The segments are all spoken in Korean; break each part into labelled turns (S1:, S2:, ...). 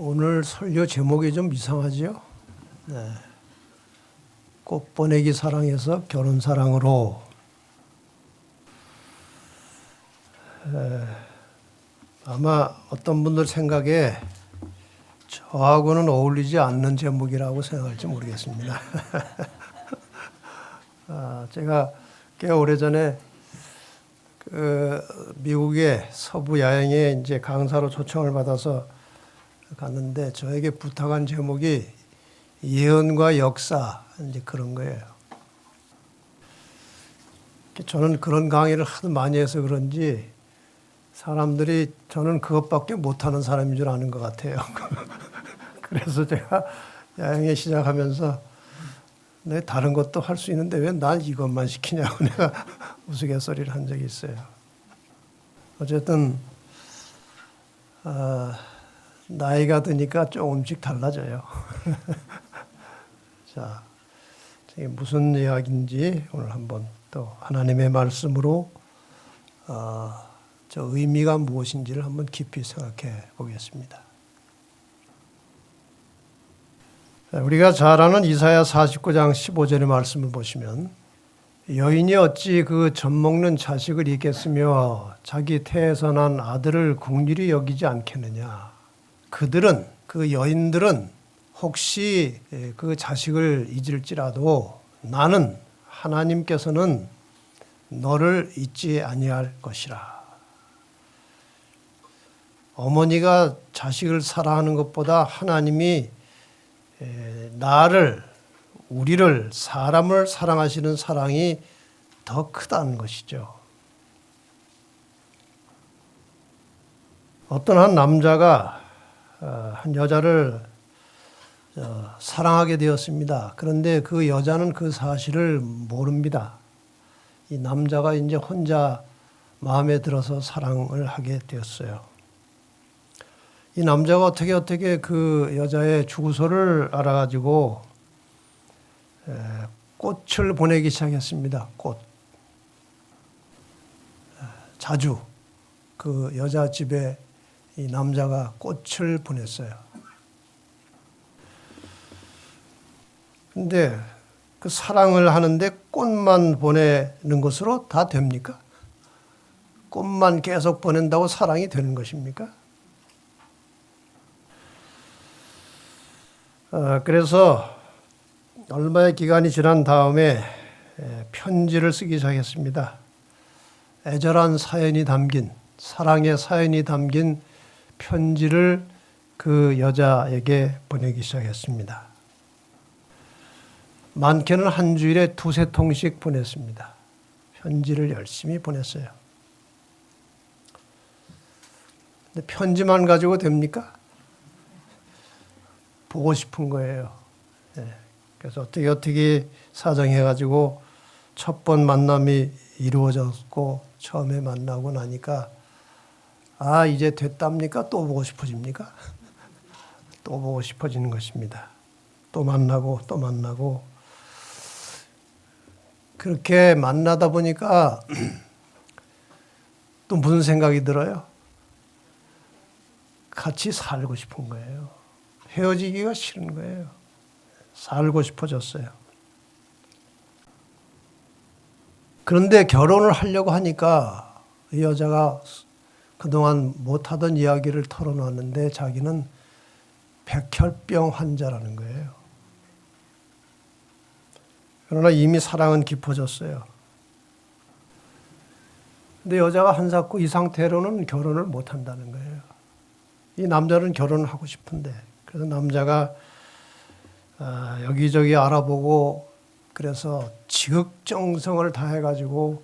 S1: 오늘 설교 제목이 좀 이상하지요? 네. 꽃보내기 사랑에서 결혼 사랑으로. 아마 어떤 분들 생각에 저하고는 어울리지 않는 제목이라고 생각할지 모르겠습니다. 제가 꽤 오래전에 미국의 서부 야행에 이제 강사로 초청을 받아서 갔는데 저에게 부탁한 제목이 예언과 역사 이제 그런 거예요. 저는 그런 강의를 하도 많이 해서 그런지 사람들이 저는 그것밖에 못하는 사람인 줄 아는 것 같아요. 그래서 제가 야행에 시작하면서 내 다른 것도 할 수 있는데 왜 난 이것만 시키냐고 내가 우스갯소리를 한 적이 있어요. 어쨌든 나이가 드니까 조금씩 달라져요. 자, 이게 무슨 이야기인지 오늘 한번 또 하나님의 말씀으로 저 의미가 무엇인지를 한번 깊이 생각해 보겠습니다. 우리가 잘 아는 이사야 49장 15절의 말씀을 보시면 여인이 어찌 그 젖먹는 자식을 잊겠으며 자기 태에서 난 아들을 긍휼히 여기지 않겠느냐. 그들은 그 여인들은 혹시 그 자식을 잊을지라도 나는 하나님께서는 너를 잊지 아니할 것이라. 어머니가 자식을 사랑하는 것보다 하나님이 나를, 우리를, 사람을 사랑하시는 사랑이 더 크다는 것이죠. 어떤 한 남자가 한 여자를 사랑하게 되었습니다. 그런데 그 여자는 그 사실을 모릅니다. 이 남자가 이제 혼자 마음에 들어서 사랑을 하게 되었어요. 이 남자가 어떻게 그 여자의 주소를 알아가지고 꽃을 보내기 시작했습니다. 꽃. 자주 그 여자 집에 이 남자가 꽃을 보냈어요. 근데 그 사랑을 하는데 꽃만 보내는 것으로 다 됩니까? 꽃만 계속 보낸다고 사랑이 되는 것입니까? 그래서 얼마의 기간이 지난 다음에 편지를 쓰기 시작했습니다. 애절한 사연이 담긴, 사랑의 사연이 담긴 편지를 그 여자에게 보내기 시작했습니다. 많게는 한 주일에 2-3통씩 보냈습니다. 편지를 열심히 보냈어요. 근데 편지만 가지고 됩니까? 보고 싶은 거예요. 그래서 어떻게 사정해가지고 첫 번 만남이 이루어졌고 처음에 만나고 나니까 이제 됐답니까? 또 보고 싶어집니까? 또 보고 싶어지는 것입니다. 또 만나고 또 만나고 그렇게 만나다 보니까 또 무슨 생각이 들어요? 같이 살고 싶은 거예요. 헤어지기가 싫은 거예요. 살고 싶어졌어요. 그런데 결혼을 하려고 하니까 이 여자가 그동안 못하던 이야기를 털어놨는데 자기는 백혈병 환자라는 거예요. 그러나 이미 사랑은 깊어졌어요. 근데 여자가 한사코 이 상태로는 결혼을 못한다는 거예요. 이 남자는 결혼을 하고 싶은데 그래서 남자가 여기저기 알아보고 그래서 지극정성을 다해가지고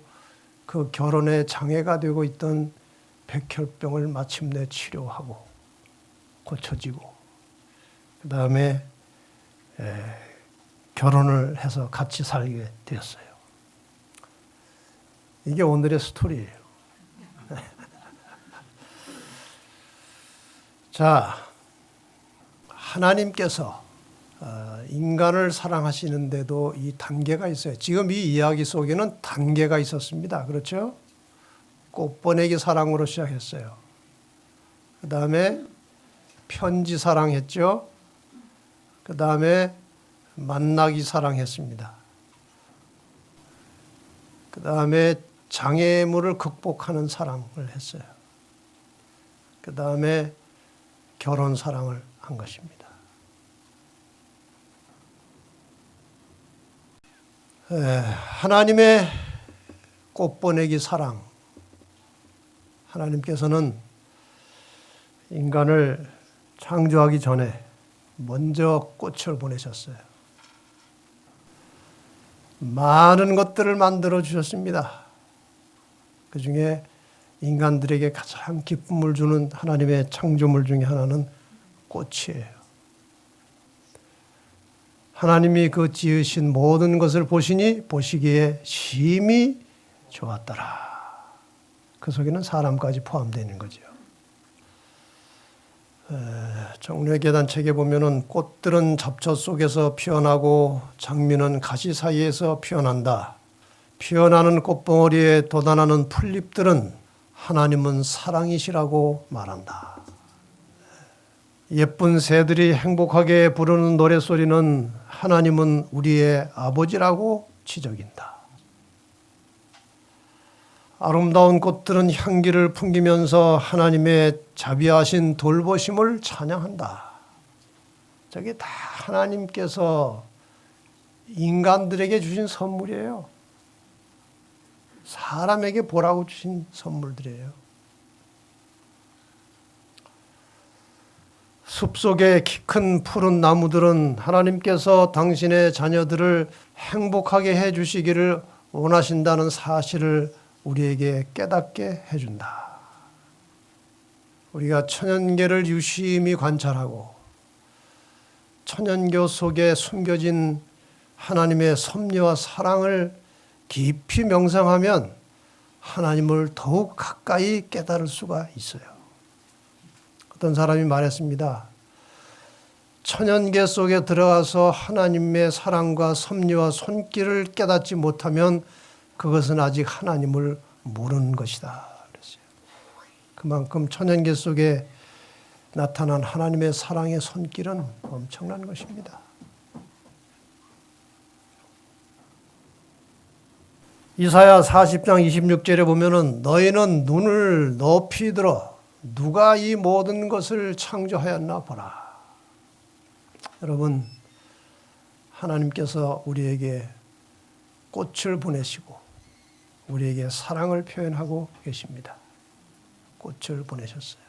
S1: 그 결혼에 장애가 되고 있던 백혈병을 마침내 치료하고 고쳐지고 그 다음에 결혼을 해서 같이 살게 되었어요. 이게 오늘의 스토리예요. 자, 하나님께서 인간을 사랑하시는데도 이 단계가 있어요. 지금 이 이야기 속에는 단계가 있었습니다. 그렇죠? 꽃보내기 사랑으로 시작했어요. 그 다음에 편지 사랑했죠. 그 다음에 만나기 사랑했습니다. 그 다음에 장애물을 극복하는 사랑을 했어요. 그 다음에 결혼 사랑을 한 것입니다. 하나님의 꽃보내기 사랑. 하나님께서는 인간을 창조하기 전에 먼저 꽃을 보내셨어요. 많은 것들을 만들어 주셨습니다. 그 중에 인간들에게 가장 기쁨을 주는 하나님의 창조물 중에 하나는 꽃이에요. 하나님이 그 지으신 모든 것을 보시니 보시기에 심히 좋았더라. 그 속에는 사람까지 포함되어 있는 거죠. 정류의 계단 책에 보면은 꽃들은 잡초 속에서 피어나고 장미는 가시 사이에서 피어난다. 피어나는 꽃봉오리에 돋아나는 풀잎들은 하나님은 사랑이시라고 말한다. 예쁜 새들이 행복하게 부르는 노랫소리는 하나님은 우리의 아버지라고 지적인다. 아름다운 꽃들은 향기를 풍기면서 하나님의 자비하신 돌보심을 찬양한다. 저게 다 하나님께서 인간들에게 주신 선물이에요. 사람에게 보라고 주신 선물들이에요. 숲속의 키 큰 푸른 나무들은 하나님께서 당신의 자녀들을 행복하게 해주시기를 원하신다는 사실을 우리에게 깨닫게 해준다. 우리가 천연계를 유심히 관찰하고 천연교 속에 숨겨진 하나님의 섭리와 사랑을 깊이 명상하면 하나님을 더욱 가까이 깨달을 수가 있어요. 어떤 사람이 말했습니다. 천연계 속에 들어가서 하나님의 사랑과 섭리와 손길을 깨닫지 못하면 그것은 아직 하나님을 모르는 것이다. 그랬어요. 그만큼 천연계 속에 나타난 하나님의 사랑의 손길은 엄청난 것입니다. 이사야 40장 26절에 보면은 너희는 눈을 높이 들어 누가 이 모든 것을 창조하였나 보라. 여러분, 하나님께서 우리에게 꽃을 보내시고 우리에게 사랑을 표현하고 계십니다. 꽃을 보내셨어요.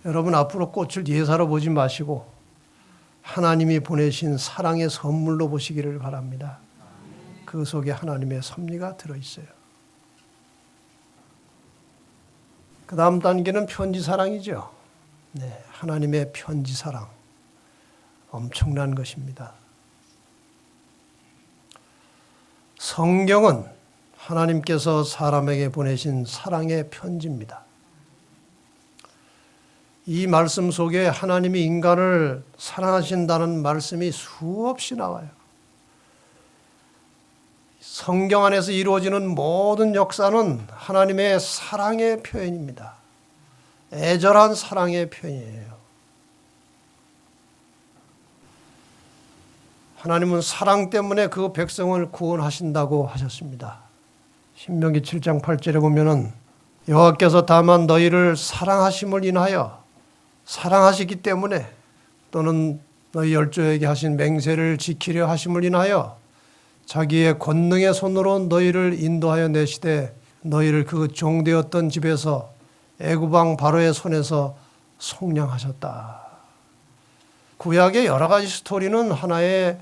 S1: 여러분, 앞으로 꽃을 예사로 보지 마시고 하나님이 보내신 사랑의 선물로 보시기를 바랍니다. 그 속에 하나님의 섭리가 들어있어요. 그 다음 단계는 편지 사랑이죠. 네, 하나님의 편지 사랑. 엄청난 것입니다. 성경은 하나님께서 사람에게 보내신 사랑의 편지입니다. 이 말씀 속에 하나님이 인간을 사랑하신다는 말씀이 수없이 나와요. 성경 안에서 이루어지는 모든 역사는 하나님의 사랑의 표현입니다. 애절한 사랑의 표현이에요. 하나님은 사랑 때문에 그 백성을 구원하신다고 하셨습니다. 신명기 7장 8절에 보면은 여호와께서 다만 너희를 사랑하심을 인하여 사랑하시기 때문에 또는 너희 열조에게 하신 맹세를 지키려 하심을 인하여 자기의 권능의 손으로 너희를 인도하여 내시되 너희를 그 종되었던 집에서 애굽 왕 바로의 손에서 속량하셨다. 구약의 여러 가지 스토리는 하나의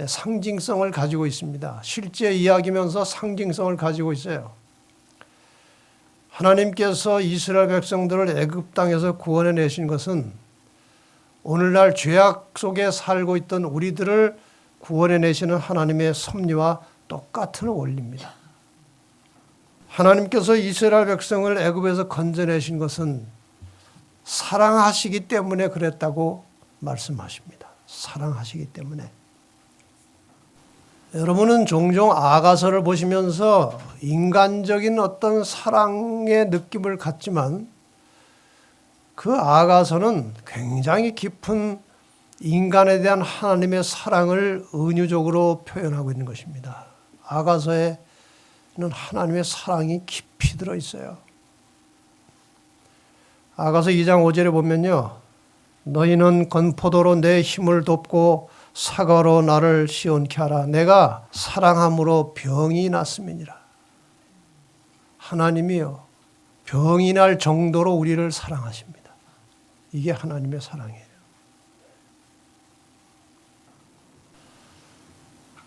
S1: 상징성을 가지고 있습니다. 실제 이야기면서 상징성을 가지고 있어요. 하나님께서 이스라엘 백성들을 애굽 땅에서 구원해 내신 것은 오늘날 죄악 속에 살고 있던 우리들을 구원해 내시는 하나님의 섭리와 똑같은 원리입니다. 하나님께서 이스라엘 백성을 애굽에서 건져내신 것은 사랑하시기 때문에 그랬다고 말씀하십니다. 사랑하시기 때문에. 여러분은 종종 아가서를 보시면서 인간적인 어떤 사랑의 느낌을 갖지만 그 아가서는 굉장히 깊은 인간에 대한 하나님의 사랑을 은유적으로 표현하고 있는 것입니다. 아가서에는 하나님의 사랑이 깊이 들어 있어요. 아가서 2장 5절에 보면요. 너희는 건포도로 내 힘을 돕고 사과로 나를 시원케 하라. 내가 사랑함으로 병이 났음이니라. 하나님이요. 병이 날 정도로 우리를 사랑하십니다. 이게 하나님의 사랑이에요.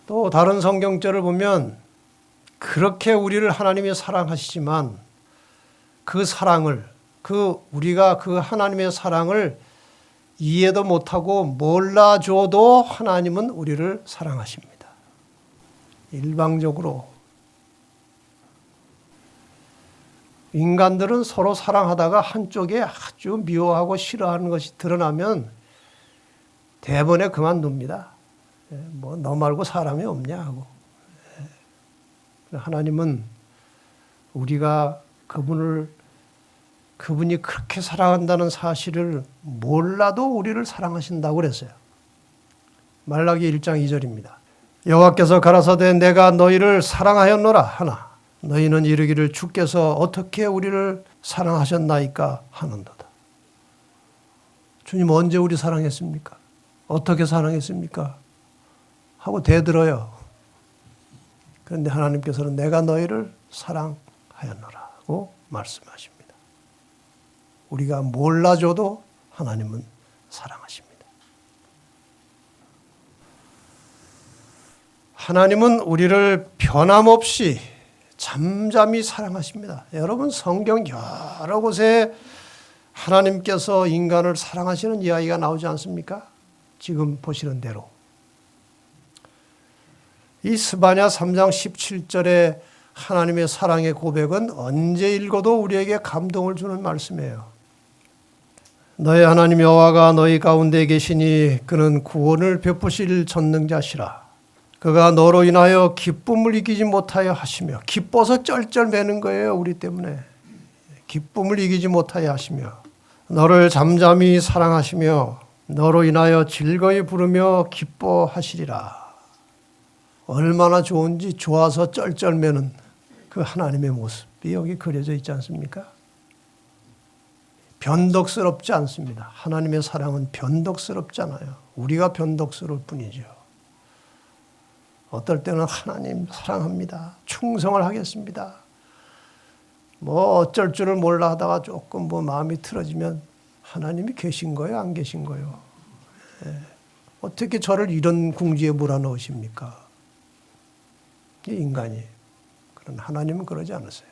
S1: 또 다른 성경절을 보면 그렇게 우리를 하나님이 사랑하시지만 그 사랑을, 우리가 그 하나님의 사랑을 이해도 못하고 몰라줘도 하나님은 우리를 사랑하십니다. 일방적으로. 인간들은 서로 사랑하다가 한쪽에 아주 미워하고 싫어하는 것이 드러나면 대번에 그만둡니다. 뭐 너 말고 사람이 없냐 하고. 하나님은 우리가 그분이 그렇게 사랑한다는 사실을 몰라도 우리를 사랑하신다고 그랬어요. 말라기 1장 2절입니다. 여호와께서 가라사대 내가 너희를 사랑하였노라 하나 너희는 이르기를 주께서 어떻게 우리를 사랑하셨나이까 하는도다. 주님 언제 우리 사랑했습니까? 어떻게 사랑했습니까? 하고 대들어요. 그런데 하나님께서는 내가 너희를 사랑하였노라고 말씀하십니다. 우리가 몰라줘도 하나님은 사랑하십니다. 하나님은 우리를 변함없이 잠잠히 사랑하십니다. 여러분 성경 여러 곳에 하나님께서 인간을 사랑하시는 이야기가 나오지 않습니까? 지금 보시는 대로. 이 스바냐 3장 17절의 하나님의 사랑의 고백은 언제 읽어도 우리에게 감동을 주는 말씀이에요. 너희 하나님 여호와가 너희 가운데 계시니 그는 구원을 베푸실 전능자시라. 그가 너로 인하여 기쁨을 이기지 못하여 하시며 기뻐서 쩔쩔매는 거예요. 우리 때문에. 기쁨을 이기지 못하여 하시며 너를 잠잠히 사랑하시며 너로 인하여 즐거이 부르며 기뻐하시리라. 얼마나 좋은지 좋아서 쩔쩔매는 그 하나님의 모습이 여기 그려져 있지 않습니까? 변덕스럽지 않습니다. 하나님의 사랑은 변덕스럽잖아요. 우리가 변덕스러울 뿐이죠. 어떨 때는 하나님 사랑합니다. 충성을 하겠습니다. 뭐 어쩔 줄을 몰라 하다가 조금 마음이 틀어지면 하나님이 계신 거예요? 안 계신 거예요? 어떻게 저를 이런 궁지에 몰아넣으십니까? 이 인간이. 그런 하나님은 그러지 않으세요.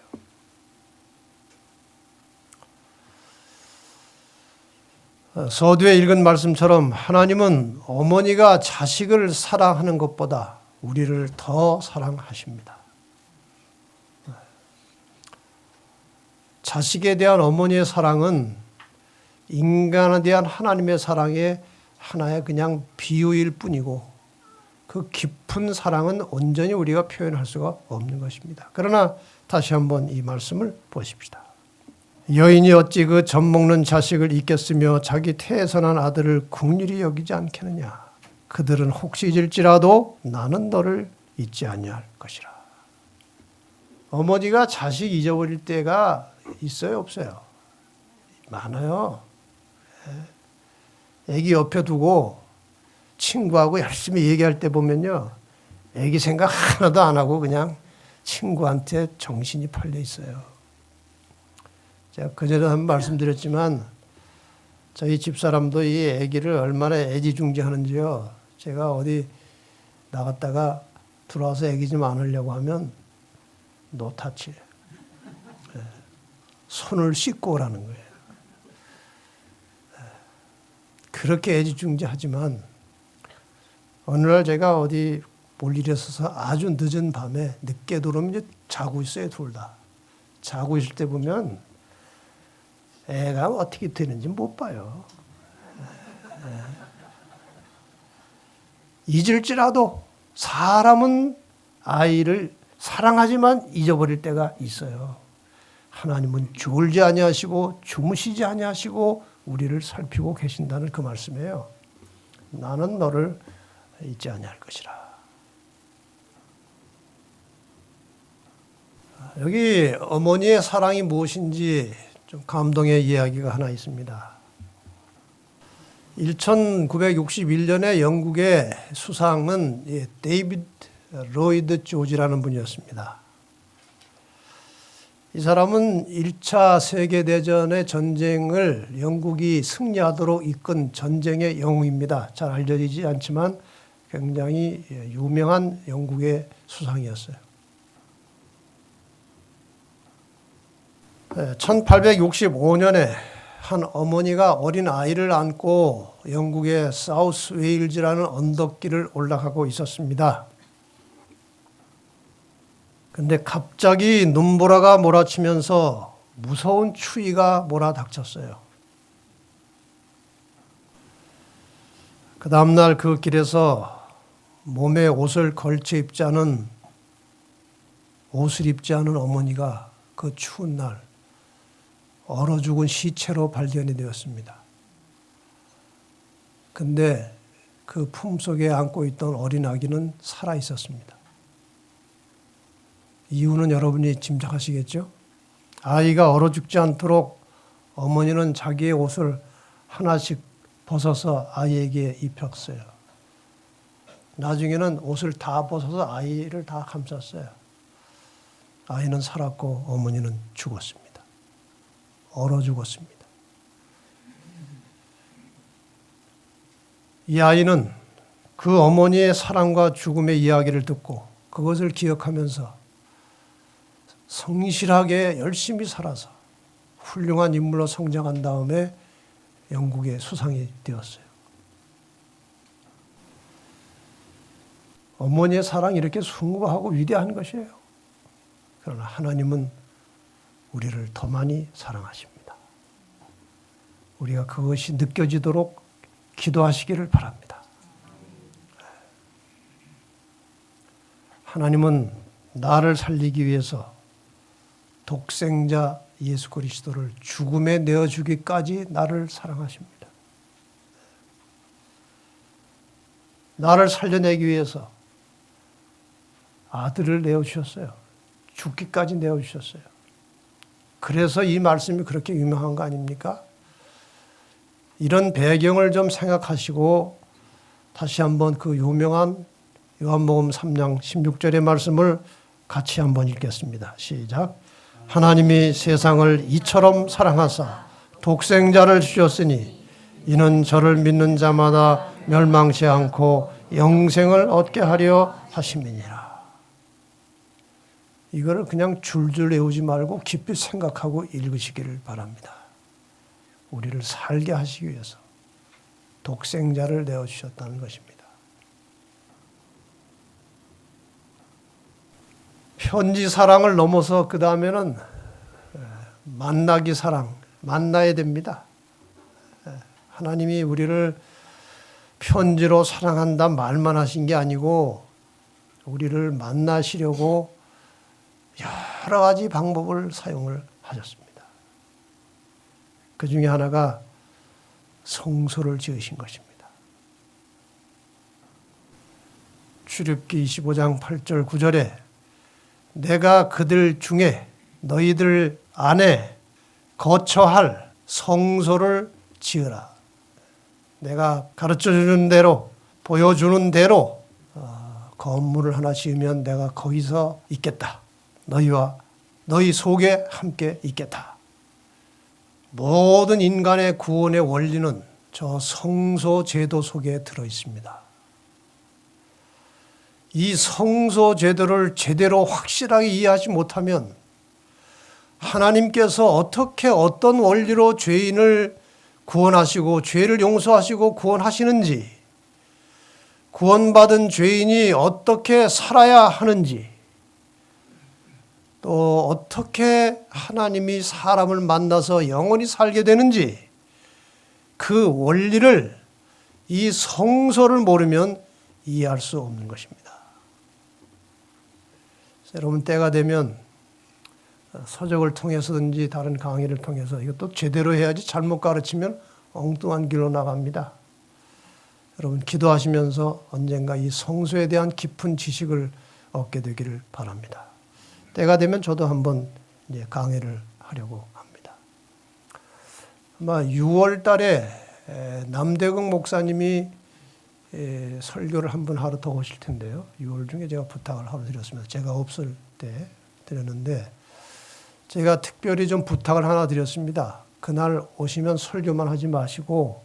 S1: 서두에 읽은 말씀처럼 하나님은 어머니가 자식을 사랑하는 것보다 우리를 더 사랑하십니다. 자식에 대한 어머니의 사랑은 인간에 대한 하나님의 사랑의 하나의 그냥 비유일 뿐이고 그 깊은 사랑은 온전히 우리가 표현할 수가 없는 것입니다. 그러나 다시 한번 이 말씀을 보십시다. 여인이 어찌 그 젖먹는 자식을 잊겠으며 자기 태에서 난 아들을 긍휼히 여기지 않겠느냐. 그들은 혹시 잊을지라도 나는 너를 잊지 아니할 것이라. 어머니가 자식 잊어버릴 때가 있어요, 없어요? 많아요. 애기 옆에 두고 친구하고 열심히 얘기할 때 보면요. 애기 생각 하나도 안 하고 그냥 친구한테 정신이 팔려 있어요. 제가 그전에 한번 말씀드렸지만 저희 집사람도 이 애기를 얼마나 애지중지하는지요. 제가 어디 나갔다가 들어와서 애기 좀 안으려고 하면 노타치. 손을 씻고 오라는 거예요. 그렇게 애지중지하지만 어느 날 제가 어디 볼 일이 있어서 아주 늦은 밤에 늦게 들어오면 이제 자고 있어요, 둘 다. 자고 있을 때 보면 애가 어떻게 되는지 못 봐요. 잊을지라도 사람은 아이를 사랑하지만 잊어버릴 때가 있어요. 하나님은 졸지 아니하시고 주무시지 아니하시고 우리를 살피고 계신다는 그 말씀이에요. 나는 너를 잊지 아니할 것이라. 여기 어머니의 사랑이 무엇인지 좀 감동의 이야기가 하나 있습니다. 1961년에 영국의 수상은 데이비드 로이드 조지라는 분이었습니다. 이 사람은 1차 세계대전의 전쟁을 영국이 승리하도록 이끈 전쟁의 영웅입니다. 잘 알려지지 않지만 굉장히 유명한 영국의 수상이었어요. 1865년에 한 어머니가 어린 아이를 안고 영국의 사우스 웨일즈라는 언덕길을 올라가고 있었습니다. 근데 갑자기 눈보라가 몰아치면서 무서운 추위가 몰아닥쳤어요. 그 다음날 그 길에서 몸에 옷을 걸쳐 입지 않은 옷을 입지 않은 어머니가 그 추운 날 얼어 죽은 시체로 발견이 되었습니다. 근데 그 품속에 안고 있던 어린 아기는 살아 있었습니다. 이유는 여러분이 짐작하시겠죠? 아이가 얼어 죽지 않도록 어머니는 자기의 옷을 하나씩 벗어서 아이에게 입혔어요. 나중에는 옷을 다 벗어서 아이를 다 감쌌어요. 아이는 살았고 어머니는 죽었습니다. 얼어 죽었습니다. 이 아이는 그 어머니의 사랑과 죽음의 이야기를 듣고 그것을 기억하면서 성실하게 열심히 살아서 훌륭한 인물로 성장한 다음에 영국의 수상이 되었어요. 어머니의 사랑이 이렇게 숭고하고 위대한 것이에요. 그러나 하나님은 우리를 더 많이 사랑하십니다. 우리가 그것이 느껴지도록 기도하시기를 바랍니다. 하나님은 나를 살리기 위해서 독생자 예수 그리스도를 죽음에 내어주기까지 나를 사랑하십니다. 나를 살려내기 위해서 아들을 내어주셨어요. 죽기까지 내어주셨어요. 그래서 이 말씀이 그렇게 유명한 거 아닙니까? 이런 배경을 좀 생각하시고 다시 한번 그 유명한 요한복음 3장 16절의 말씀을 같이 한번 읽겠습니다. 시작. 하나님이 세상을 이처럼 사랑하사 독생자를 주셨으니 이는 저를 믿는 자마다 멸망치 않고 영생을 얻게 하려 하심이니라. 이거를 그냥 줄줄 외우지 말고 깊이 생각하고 읽으시기를 바랍니다. 우리를 살게 하시기 위해서 독생자를 내어주셨다는 것입니다. 편지 사랑을 넘어서 그 다음에는 만나기 사랑, 만나야 됩니다. 하나님이 우리를 편지로 사랑한다 말만 하신 게 아니고 우리를 만나시려고 여러 가지 방법을 사용을 하셨습니다. 그 중에 하나가 성소를 지으신 것입니다. 출애굽기 25장 8절 9절에 내가 그들 중에 너희들 안에 거처할 성소를 지으라. 내가 가르쳐주는 대로 보여주는 대로 건물을 하나 지으면 내가 거기서 있겠다. 너희와 너희 속에 함께 있겠다. 모든 인간의 구원의 원리는 저 성소 제도 속에 들어 있습니다. 이 성소 제도를 제대로 확실하게 이해하지 못하면 하나님께서 어떻게 어떤 원리로 죄인을 구원하시고 죄를 용서하시고 구원하시는지, 구원받은 죄인이 어떻게 살아야 하는지, 또 어떻게 하나님이 사람을 만나서 영원히 살게 되는지 그 원리를 이 성소를 모르면 이해할 수 없는 것입니다. 여러분 때가 되면 서적을 통해서든지 다른 강의를 통해서 이것도 제대로 해야지 잘못 가르치면 엉뚱한 길로 나갑니다. 여러분 기도하시면서 언젠가 이 성소에 대한 깊은 지식을 얻게 되기를 바랍니다. 때가 되면 저도 한번 이제 강의를 하려고 합니다. 아마 6월 달에 남대극 목사님이 설교를 한번 하러 더 오실 텐데요. 6월 중에 제가 부탁을 하러 드렸습니다. 제가 없을 때 드렸는데 제가 특별히 좀 부탁을 하나 드렸습니다. 그날 오시면 설교만 하지 마시고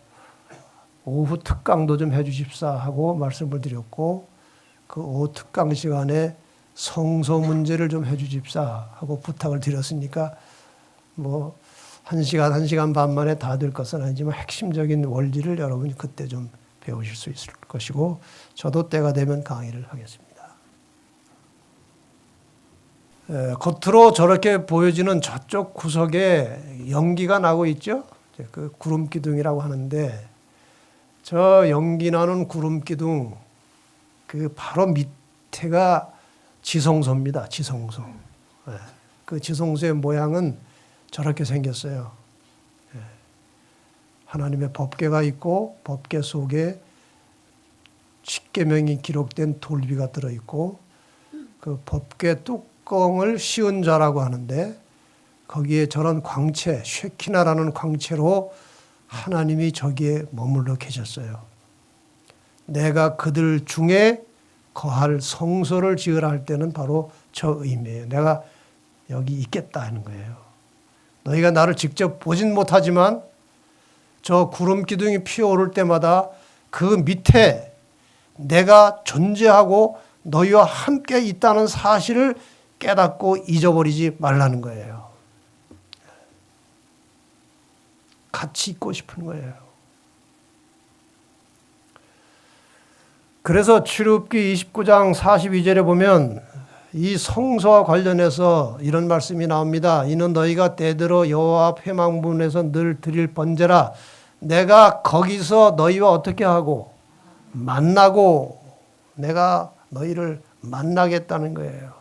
S1: 오후 특강도 좀 해주십사 하고 말씀을 드렸고 그 오후 특강 시간에 성소 문제를 좀 해주십사 하고 부탁을 드렸으니까 뭐 1시간, 1시간 반 만에 다 될 것은 아니지만 핵심적인 원리를 여러분이 그때 좀 배우실 수 있을 것이고 저도 때가 되면 강의를 하겠습니다. 겉으로 저렇게 보여지는 저쪽 구석에 연기가 나고 있죠. 그 구름 기둥이라고 하는데 저 연기 나는 구름 기둥 그 바로 밑에가 지성소입니다. 지성소. 그 지성소의 모양은 저렇게 생겼어요. 하나님의 법궤가 있고 법궤 속에 십계명이 기록된 돌비가 들어있고 그 법궤 뚜껑을 씌운 자라고 하는데 거기에 저런 광채, 쉐키나라는 광채로 하나님이 저기에 머물러 계셨어요. 내가 그들 중에 거할 성소를 지으라 할 때는 바로 저 의미예요. 내가 여기 있겠다 하는 거예요. 너희가 나를 직접 보진 못하지만 저 구름 기둥이 피어오를 때마다 그 밑에 내가 존재하고 너희와 함께 있다는 사실을 깨닫고 잊어버리지 말라는 거예요. 같이 있고 싶은 거예요. 그래서 출애굽기 29장 42절에 보면 이 성소와 관련해서 이런 말씀이 나옵니다. 이는 너희가 때대로 여호와 앞 회막문에서 늘 드릴 번제라. 내가 거기서 너희와 어떻게 하고 만나고 내가 너희를 만나겠다는 거예요.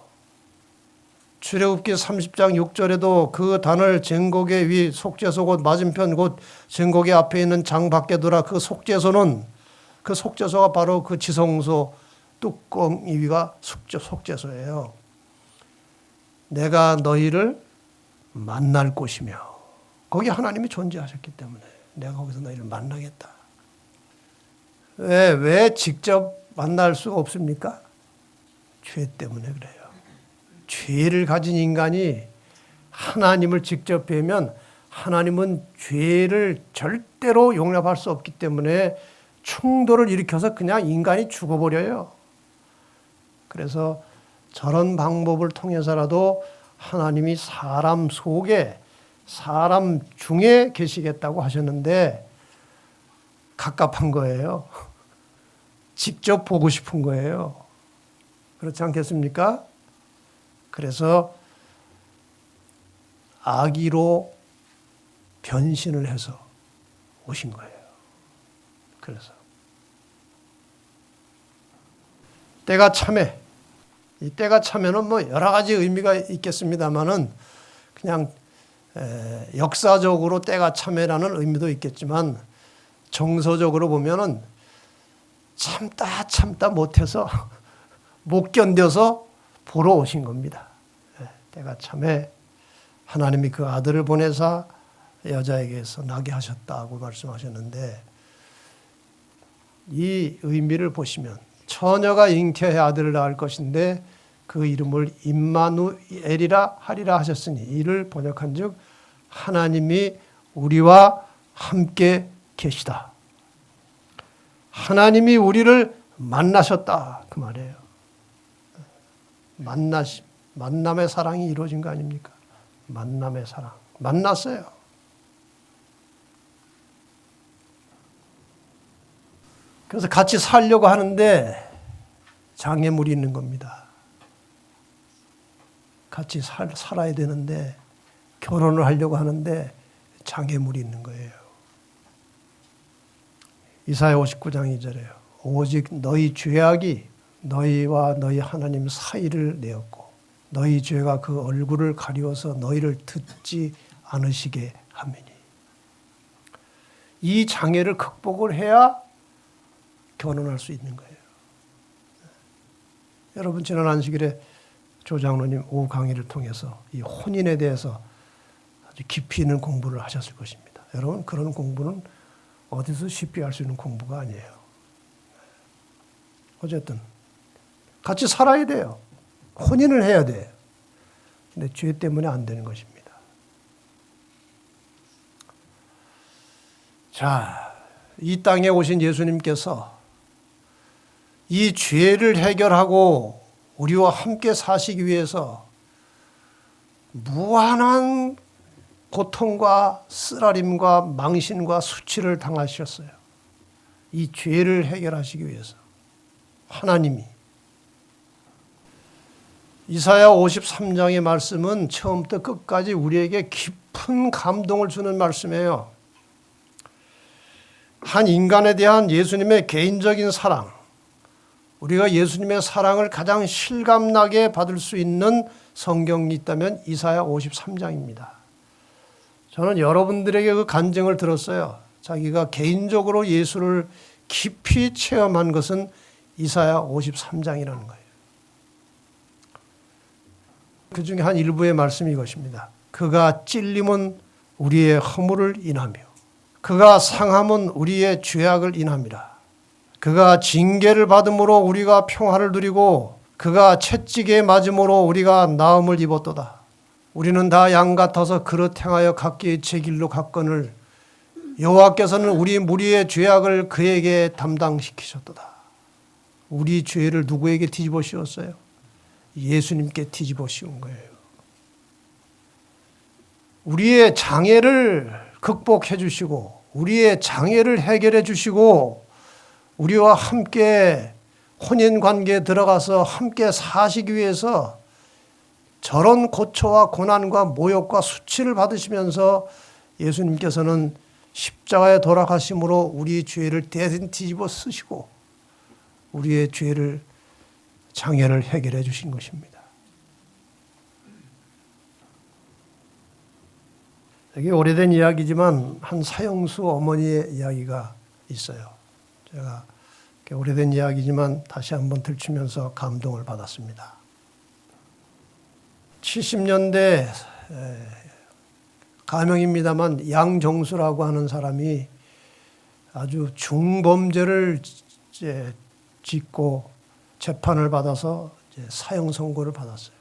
S1: 출애굽기 30장 6절에도 그 단을 증거궤 위 속죄소 곧 맞은편 곧 증거궤 앞에 있는 장 밖에 두라. 그 속죄소가 바로 그 지성소 뚜껑 위가 속죄소예요. 내가 너희를 만날 곳이며 거기 하나님이 존재하셨기 때문에 내가 거기서 너희를 만나겠다. 왜 직접 만날 수가 없습니까? 죄 때문에 그래요. 죄를 가진 인간이 하나님을 직접 뵈면 하나님은 죄를 절대로 용납할 수 없기 때문에 충돌을 일으켜서 그냥 인간이 죽어버려요. 그래서 저런 방법을 통해서라도 하나님이 사람 속에 사람 중에 계시겠다고 하셨는데 갑갑한 거예요. 직접 보고 싶은 거예요. 그렇지 않겠습니까? 그래서 아기로 변신을 해서 오신 거예요. 그래서 때가 참에 이 때가 참에는 뭐 여러 가지 의미가 있겠습니다만은 그냥 역사적으로 때가 참에라는 의미도 있겠지만 정서적으로 보면은 참다 못해서 못 견뎌서 보러 오신 겁니다. 때가 참에 하나님이 그 아들을 보내사 여자에게서 나게 하셨다고 말씀하셨는데 이 의미를 보시면 처녀가 잉태해 아들을 낳을 것인데 그 이름을 임마누엘이라 하리라 하셨으니 이를 번역한즉 하나님이 우리와 함께 계시다. 하나님이 우리를 만나셨다 그 말이에요. 만남의 사랑이 이루어진 거 아닙니까? 만남의 사랑. 만났어요. 그래서 같이 살려고 하는데 장애물이 있는 겁니다. 같이 살아야 되는데 결혼을 하려고 하는데 장애물이 있는 거예요. 이사야 59장 2절에요. 오직 너희 죄악이 너희와 너희 하나님 사이를 내었고 너희 죄가 그 얼굴을 가리워서 너희를 듣지 않으시게 하매니. 이 장애를 극복을 해야 결혼할 수 있는 거예요. 여러분 지난 안식일에 조 장로님 오후 강의를 통해서 이 혼인에 대해서 아주 깊이 있는 공부를 하셨을 것입니다. 여러분 그런 공부는 어디서 쉽게 할 수 있는 공부가 아니에요. 어쨌든 같이 살아야 돼요. 혼인을 해야 돼요. 근데 죄 때문에 안 되는 것입니다. 자, 이 땅에 오신 예수님께서 이 죄를 해결하고 우리와 함께 사시기 위해서 무한한 고통과 쓰라림과 망신과 수치를 당하셨어요. 이 죄를 해결하시기 위해서 하나님이. 이사야 53장의 말씀은 처음부터 끝까지 우리에게 깊은 감동을 주는 말씀이에요. 한 인간에 대한 예수님의 개인적인 사랑, 우리가 예수님의 사랑을 가장 실감나게 받을 수 있는 성경이 있다면 이사야 53장입니다. 저는 여러분들에게 그 간증을 들었어요. 자기가 개인적으로 예수를 깊이 체험한 것은 이사야 53장이라는 거예요. 그 중에 한 일부의 말씀이 이것입니다. 그가 찔림은 우리의 허물을 인하며 그가 상함은 우리의 죄악을 인함이라. 그가 징계를 받음으로 우리가 평화를 누리고 그가 채찍에 맞음으로 우리가 나음을 입었도다. 우리는 다 양 같아서 그릇 행하여 각기 제 길로 갔거늘 여호와께서는 우리 무리의 죄악을 그에게 담당시키셨도다. 우리 죄를 누구에게 뒤집어 씌웠어요? 예수님께 뒤집어 씌운 거예요. 우리의 장애를 극복해 주시고 우리의 장애를 해결해 주시고 우리와 함께 혼인관계에 들어가서 함께 사시기 위해서 저런 고초와 고난과 모욕과 수치를 받으시면서 예수님께서는 십자가에 돌아가심으로 우리 죄를 대신 뒤집어 쓰시고 우리의 죄를 장애를 해결해 주신 것입니다. 이게 오래된 이야기지만 한 사형수 어머니의 이야기가 있어요. 제가 오래된 이야기지만 다시 한번 들추면서 감동을 받았습니다. 70년대 가명입니다만 양정수라고 하는 사람이 아주 중범죄를 짓고 재판을 받아서 사형 선고를 받았어요.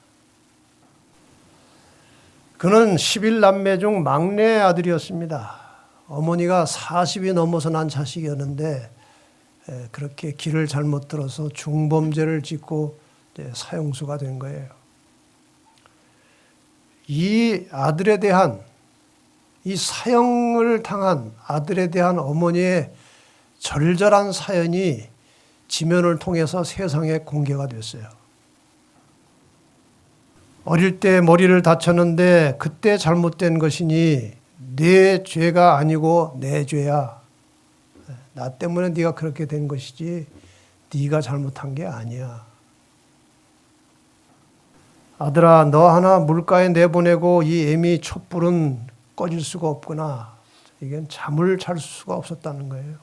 S1: 그는 11남매 중 막내 아들이었습니다. 어머니가 40이 넘어서 난 자식이었는데 그렇게 길을 잘못 들어서 중범죄를 짓고 사형수가 된 거예요. 이 아들에 대한 이 사형을 당한 아들에 대한 어머니의 절절한 사연이 지면을 통해서 세상에 공개가 됐어요. 어릴 때 머리를 다쳤는데 그때 잘못된 것이니 내 죄가 아니고 내 죄야. 나 때문에 네가 그렇게 된 것이지 네가 잘못한 게 아니야. 아들아, 너 하나 물가에 내보내고 이 애미 촛불은 꺼질 수가 없구나. 이건 잠을 잘 수가 없었다는 거예요.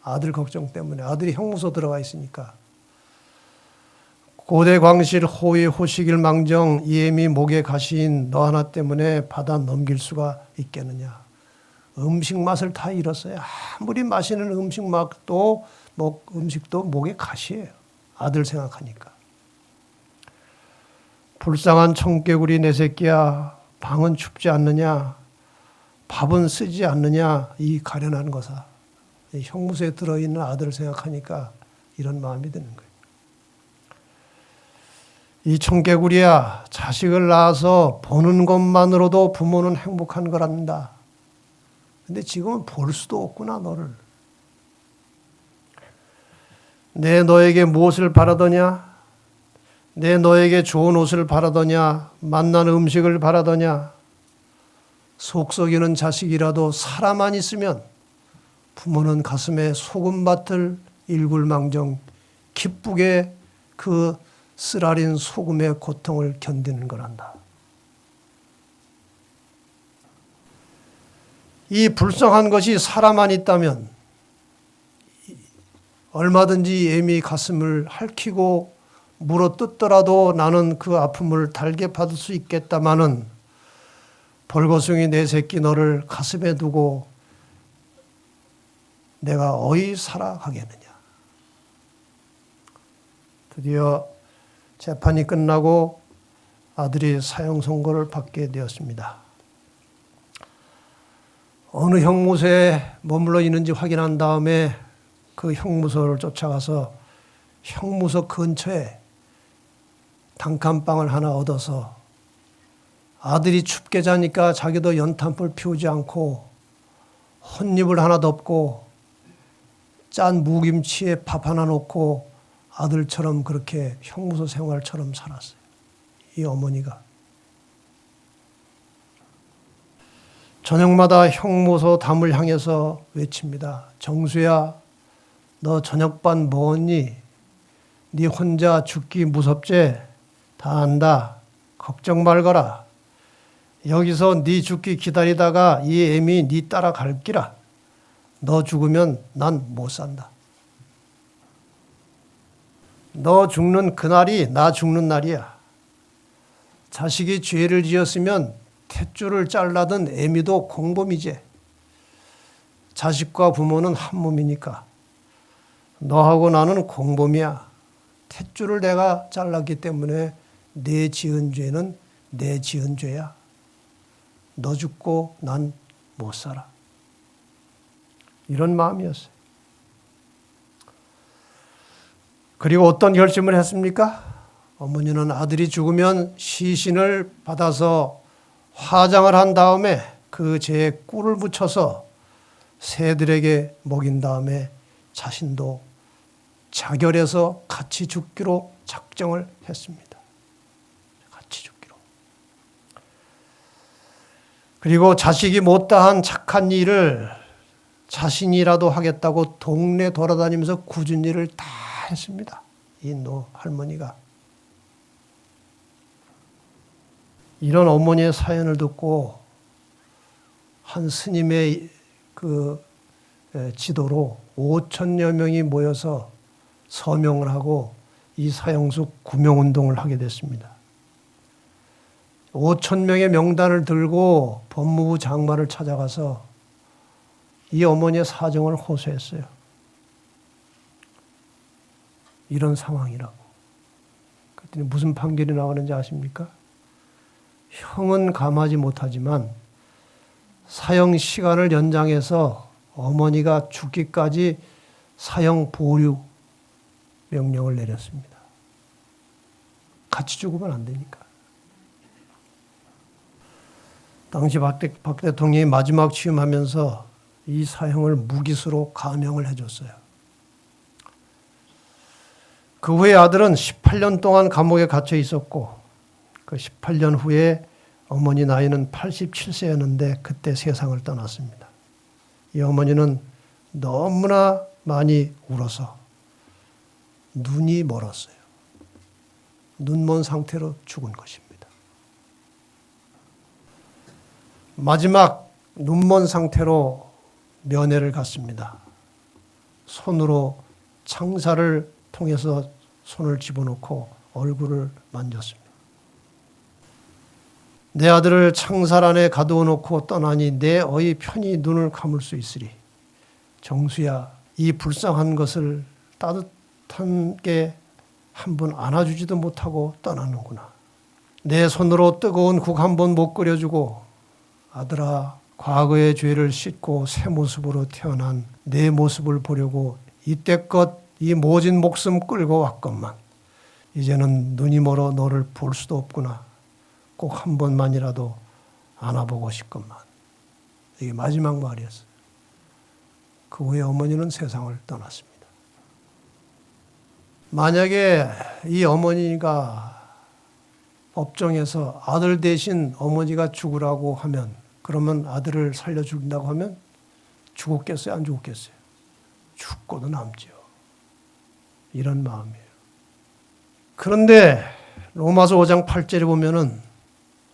S1: 아들 걱정 때문에. 아들이 형무소 들어가 있으니까. 고대 광실 호의 호식일 망정 이 애미 목에 가시인 너 하나 때문에 받아 넘길 수가 있겠느냐. 음식 맛을 다 잃었어요. 아무리 마시는 음식도 목에 가시예요. 아들 생각하니까. 불쌍한 청개구리 내 새끼야. 방은 춥지 않느냐. 밥은 쓰지 않느냐. 이 가련한 거사. 형무소에 들어있는 아들을 생각하니까 이런 마음이 드는 거예요. 이 청개구리야, 자식을 낳아서 보는 것만으로도 부모는 행복한 거란다. 근데 지금은 볼 수도 없구나, 너를. 내 너에게 무엇을 바라더냐? 내 너에게 좋은 옷을 바라더냐? 맛난 음식을 바라더냐? 속썩이는 자식이라도 살아만 있으면 부모는 가슴에 소금밭을 일굴망정 기쁘게 그 쓰라린 소금의 고통을 견디는 거란다. 이 불쌍한 것이 사람 안에 있다면 얼마든지 애미 가슴을 핥히고 물어뜯더라도 나는 그 아픔을 달게 받을 수 있겠다마는 벌거숭이 내 새끼 너를 가슴에 두고 내가 어이 살아가겠느냐. 드디어 재판이 끝나고 아들이 사형 선고를 받게 되었습니다. 어느 형무소에 머물러 있는지 확인한 다음에 그 형무소를 쫓아가서 형무소 근처에 단칸방을 하나 얻어서 아들이 춥게 자니까 자기도 연탄불 피우지 않고 혼잎을 하나 덮고 짠 무김치에 밥 하나 놓고 아들처럼 그렇게 형무소 생활처럼 살았어요. 이 어머니가. 저녁마다 형무소 담을 향해서 외칩니다. 정수야, 너 저녁반 뭐했니? 네 혼자 죽기 무섭지? 다 안다. 걱정 말거라. 여기서 네 죽기 기다리다가 이 애미 네 따라갈 기라. 너 죽으면 난 못 산다. 너 죽는 그날이 나 죽는 날이야. 자식이 죄를 지었으면 탯줄을 잘라든 애미도 공범이지. 자식과 부모는 한 몸이니까. 너하고 나는 공범이야. 탯줄을 내가 잘랐기 때문에 내 지은 죄는 내 지은 죄야. 너 죽고 난 못 살아. 이런 마음이었어요. 그리고 어떤 결심을 했습니까? 어머니는 아들이 죽으면 시신을 받아서 화장을 한 다음에 그 죄에 꿀을 묻혀서 새들에게 먹인 다음에 자신도 자결해서 같이 죽기로 작정을 했습니다. 같이 죽기로. 그리고 자식이 못다한 착한 일을 자신이라도 하겠다고 동네 돌아다니면서 굳은 일을 다 했습니다. 이 할머니가. 이런 어머니의 사연을 듣고 한 스님의 그 지도로 5천여 명이 모여서 서명을 하고 이 사형숙 구명운동을 하게 됐습니다. 5천 명의 명단을 들고 법무부 장관을 찾아가서 이 어머니의 사정을 호소했어요. 이런 상황이라고. 그랬더니 무슨 판결이 나오는지 아십니까? 형은 감하지 못하지만 사형 시간을 연장해서 어머니가 죽기까지 사형 보류 명령을 내렸습니다. 같이 죽으면 안 되니까. 당시 박 대통령이 마지막 취임하면서 이 사형을 무기수로 감형을 해줬어요. 그 후에 아들은 18년 동안 감옥에 갇혀 있었고 그 18년 후에 어머니 나이는 87세였는데 그때 세상을 떠났습니다. 이 어머니는 너무나 많이 울어서 눈이 멀었어요. 눈먼 상태로 죽은 것입니다. 마지막 눈먼 상태로 면회를 갔습니다. 손으로 창살을 통해서 손을 집어넣고 얼굴을 만졌습니다. 내 아들을 창살 안에 가두어 놓고 떠나니 내 어이 편히 눈을 감을 수 있으리. 정수야, 이 불쌍한 것을 따뜻한 게 한 번 안아주지도 못하고 떠나는구나. 내 손으로 뜨거운 국 한 번 못 끓여주고 아들아, 과거의 죄를 씻고 새 모습으로 태어난 내 모습을 보려고 이때껏 이 모진 목숨 끌고 왔건만 이제는 눈이 멀어 너를 볼 수도 없구나. 꼭 한 번만이라도 안아보고 싶건만. 이게 마지막 말이었어요. 그 후에 어머니는 세상을 떠났습니다. 만약에 이 어머니가 법정에서 아들 대신 어머니가 죽으라고 하면, 그러면 아들을 살려 죽인다고 하면 죽었겠어요? 안 죽었겠어요? 죽고도 남지요. 이런 마음이에요. 그런데 로마서 5장 8절에 보면은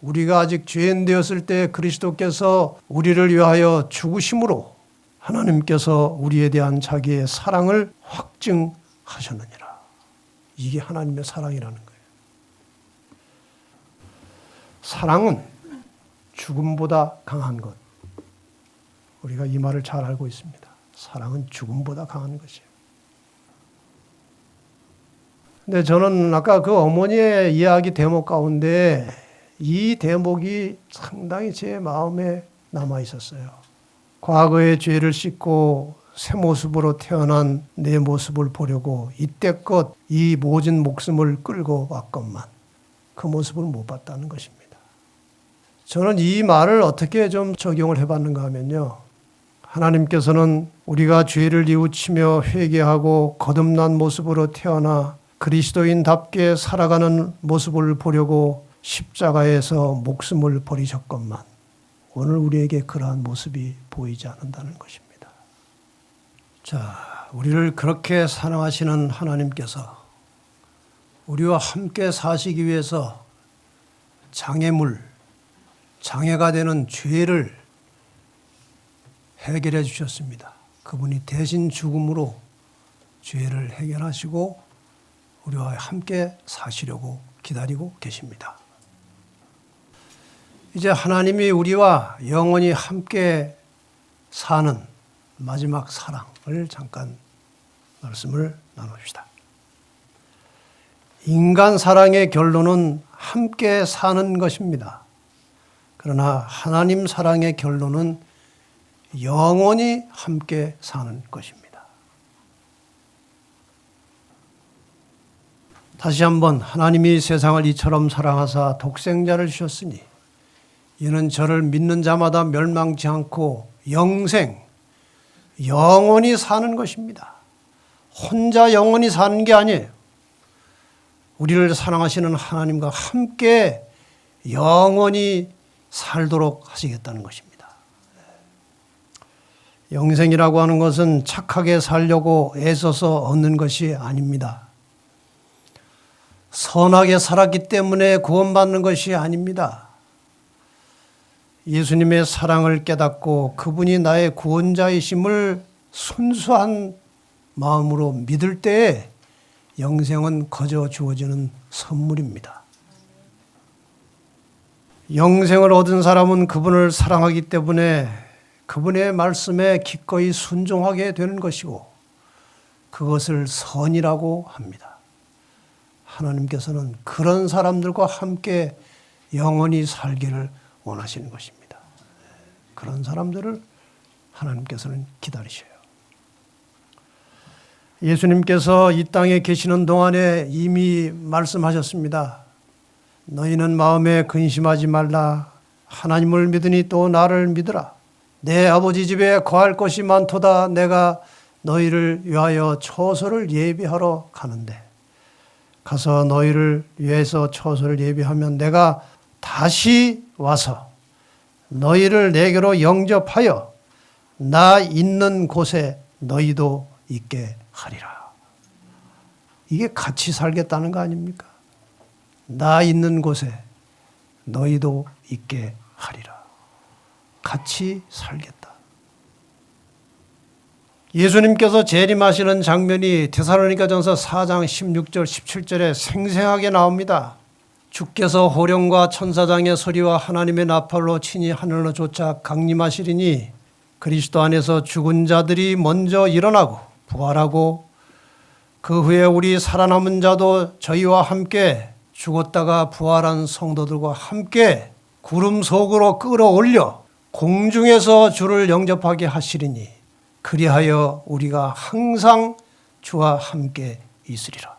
S1: 우리가 아직 죄인 되었을 때 그리스도께서 우리를 위하여 죽으심으로 하나님께서 우리에 대한 자기의 사랑을 확증하셨느니라. 이게 하나님의 사랑이라는 거예요. 사랑은 죽음보다 강한 것. 우리가 이 말을 잘 알고 있습니다. 사랑은 죽음보다 강한 것이에요. 근데 저는 아까 그 어머니의 이야기 대목 가운데 이 대목이 상당히 제 마음에 남아 있었어요. 과거의 죄를 씻고 새 모습으로 태어난 내 모습을 보려고 이때껏 이 모진 목숨을 끌고 왔건만 그 모습을 못 봤다는 것입니다. 저는 이 말을 어떻게 좀 적용을 해봤는가 하면요. 하나님께서는 우리가 죄를 뉘우치며 회개하고 거듭난 모습으로 태어나 그리스도인답게 살아가는 모습을 보려고 십자가에서 목숨을 버리셨건만 오늘 우리에게 그러한 모습이 보이지 않는다는 것입니다. 자, 우리를 그렇게 사랑하시는 하나님께서 우리와 함께 사시기 위해서 장애가 되는 죄를 해결해 주셨습니다. 그분이 대신 죽음으로 죄를 해결하시고 우리와 함께 사시려고 기다리고 계십니다. 이제 하나님이 우리와 영원히 함께 사는 마지막 사랑을 잠깐 말씀을 나눕시다. 인간 사랑의 결론은 함께 사는 것입니다. 그러나 하나님 사랑의 결론은 영원히 함께 사는 것입니다. 다시 한번 하나님이 세상을 이처럼 사랑하사 독생자를 주셨으니 이는 저를 믿는 자마다 멸망치 않고 영원히 사는 것입니다. 혼자 영원히 사는 게 아니에요. 우리를 사랑하시는 하나님과 함께 영원히 살도록 하시겠다는 것입니다. 영생이라고 하는 것은 착하게 살려고 애써서 얻는 것이 아닙니다. 선하게 살았기 때문에 구원받는 것이 아닙니다. 예수님의 사랑을 깨닫고 그분이 나의 구원자이심을 순수한 마음으로 믿을 때에 영생은 거저 주어지는 선물입니다. 영생을 얻은 사람은 그분을 사랑하기 때문에 그분의 말씀에 기꺼이 순종하게 되는 것이고 그것을 선이라고 합니다. 하나님께서는 그런 사람들과 함께 영원히 살기를 원하시는 것입니다. 그런 사람들을 하나님께서는 기다리셔요. 예수님께서 이 땅에 계시는 동안에 이미 말씀하셨습니다. 너희는 마음에 근심하지 말라. 하나님을 믿으니 또 나를 믿으라. 내 아버지 집에 거할 것이 많도다. 내가 너희를 위하여 처소를 예비하러 가는데 가서 너희를 위해서 처소를 예비하면 내가 다시 와서 너희를 내게로 영접하여 나 있는 곳에 너희도 있게 하리라. 이게 같이 살겠다는 거 아닙니까? 나 있는 곳에 너희도 있게 하리라. 같이 살겠다. 예수님께서 재림하시는 장면이 데살로니가전서 4장 16절 17절에 생생하게 나옵니다. 주께서 호령과 천사장의 소리와 하나님의 나팔로 친히 하늘로 쫓아 강림하시리니 그리스도 안에서 죽은 자들이 먼저 일어나고 부활하고 그 후에 우리 살아남은 자도 저희와 함께 죽었다가 부활한 성도들과 함께 구름 속으로 끌어올려 공중에서 주를 영접하게 하시리니 그리하여 우리가 항상 주와 함께 있으리라.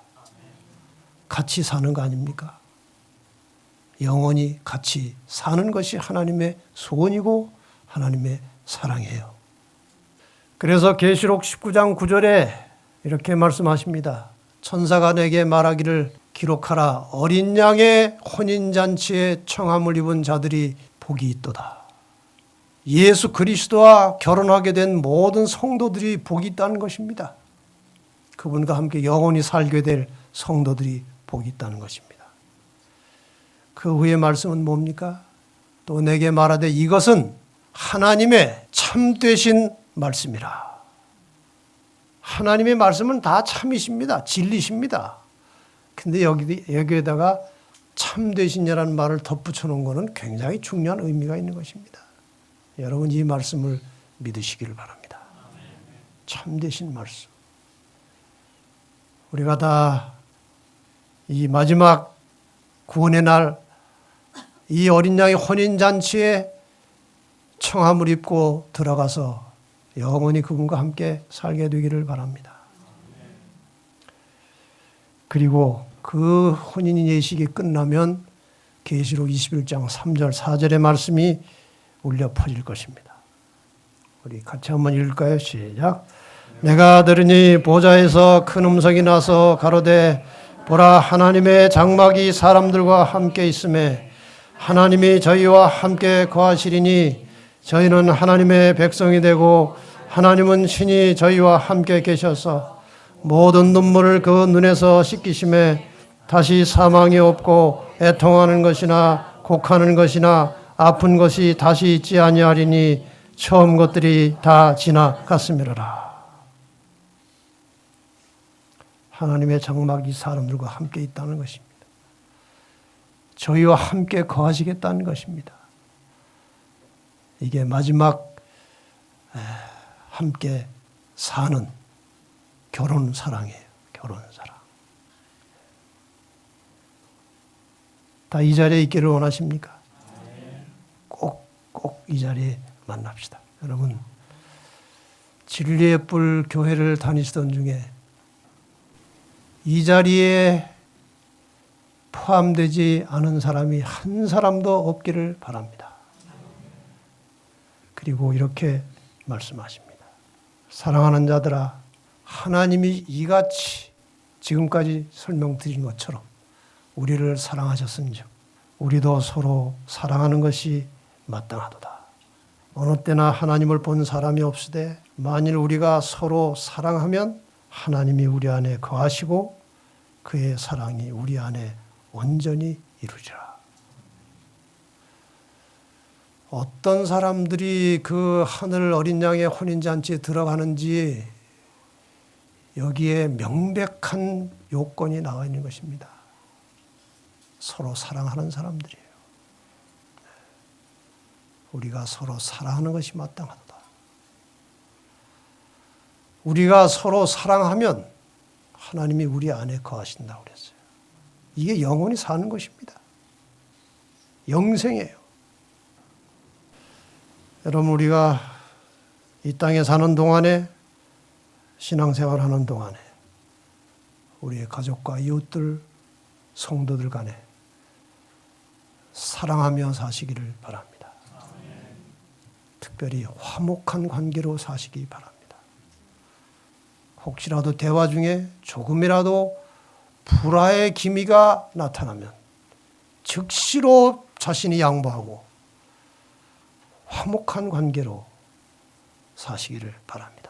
S1: 같이 사는 거 아닙니까? 영원히 같이 사는 것이 하나님의 소원이고 하나님의 사랑이에요. 그래서 계시록 19장 9절에 이렇게 말씀하십니다. 천사가 내게 말하기를 기록하라. 어린 양의 혼인잔치에 청함을 입은 자들이 복이 있도다. 예수 그리스도와 결혼하게 된 모든 성도들이 복이 있다는 것입니다. 그분과 함께 영원히 살게 될 성도들이 복이 있다는 것입니다. 그 후의 말씀은 뭡니까? 또 내게 말하되 이것은 하나님의 참되신 말씀이라. 하나님의 말씀은 다 참이십니다. 진리십니다. 근데 여기에다가 참되신이라는 말을 덧붙여 놓은 것은 굉장히 중요한 의미가 있는 것입니다. 여러분 이 말씀을 믿으시기를 바랍니다. 참되신 말씀. 우리가 다 이 마지막 구원의 날 이 어린 양의 혼인잔치에 청함을 입고 들어가서 영원히 그분과 함께 살게 되기를 바랍니다. 그리고 그 혼인 예식이 끝나면 계시록 21장 3절 4절의 말씀이 울려 퍼질 것입니다. 우리 같이 한번 읽을까요? 시작. 내가 들으니 보좌에서 큰 음성이 나서 가로되 보라 하나님의 장막이 사람들과 함께 있음에 하나님이 저희와 함께 거하시리니 저희는 하나님의 백성이 되고 하나님은 친히 저희와 함께 계셔서 모든 눈물을 그 눈에서 씻기심에 다시 사망이 없고 애통하는 것이나 곡하는 것이나 아픈 것이 다시 있지 아니하리니 처음 것들이 다 지나갔음이로라. 하나님의 장막이 사람들과 함께 있다는 것입니다. 저희와 함께 거하시겠다는 것입니다. 이게 마지막 함께 사는 결혼 사랑이에요. 결혼 사랑. 다 이 자리에 있기를 원하십니까? 꼭 이 자리에 만납시다. 여러분 진리의 뿔 교회를 다니시던 중에 이 자리에 포함되지 않은 사람이 한 사람도 없기를 바랍니다. 그리고 이렇게 말씀하십니다. 사랑하는 자들아, 하나님이 이같이 지금까지 설명드린 것처럼 우리를 사랑하셨은즉 우리도 서로 사랑하는 것이 마땅하도다. 어느 때나 하나님을 본 사람이 없으되 만일 우리가 서로 사랑하면 하나님이 우리 안에 거하시고 그의 사랑이 우리 안에 온전히 이루리라. 어떤 사람들이 그 하늘 어린 양의 혼인잔치에 들어가는지 여기에 명백한 요건이 나와 있는 것입니다. 서로 사랑하는 사람들이에요. 우리가 서로 사랑하는 것이 마땅하다. 우리가 서로 사랑하면 하나님이 우리 안에 거하신다고 그랬어요. 이게 영원히 사는 것입니다. 영생이에요. 여러분 우리가 이 땅에 사는 동안에 신앙생활하는 동안에 우리의 가족과 이웃들, 성도들 간에 사랑하며 사시기를 바랍니다. 특별히 화목한 관계로 사시기 바랍니다. 혹시라도 대화 중에 조금이라도 불화의 기미가 나타나면 즉시로 자신이 양보하고 화목한 관계로 사시기를 바랍니다.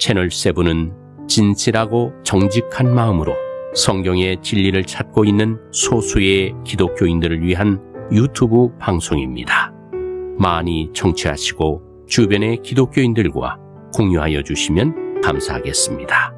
S2: 채널7은 진실하고 정직한 마음으로 성경의 진리를 찾고 있는 소수의 기독교인들을 위한 유튜브 방송입니다. 많이 청취하시고 주변의 기독교인들과 공유하여 주시면 감사하겠습니다.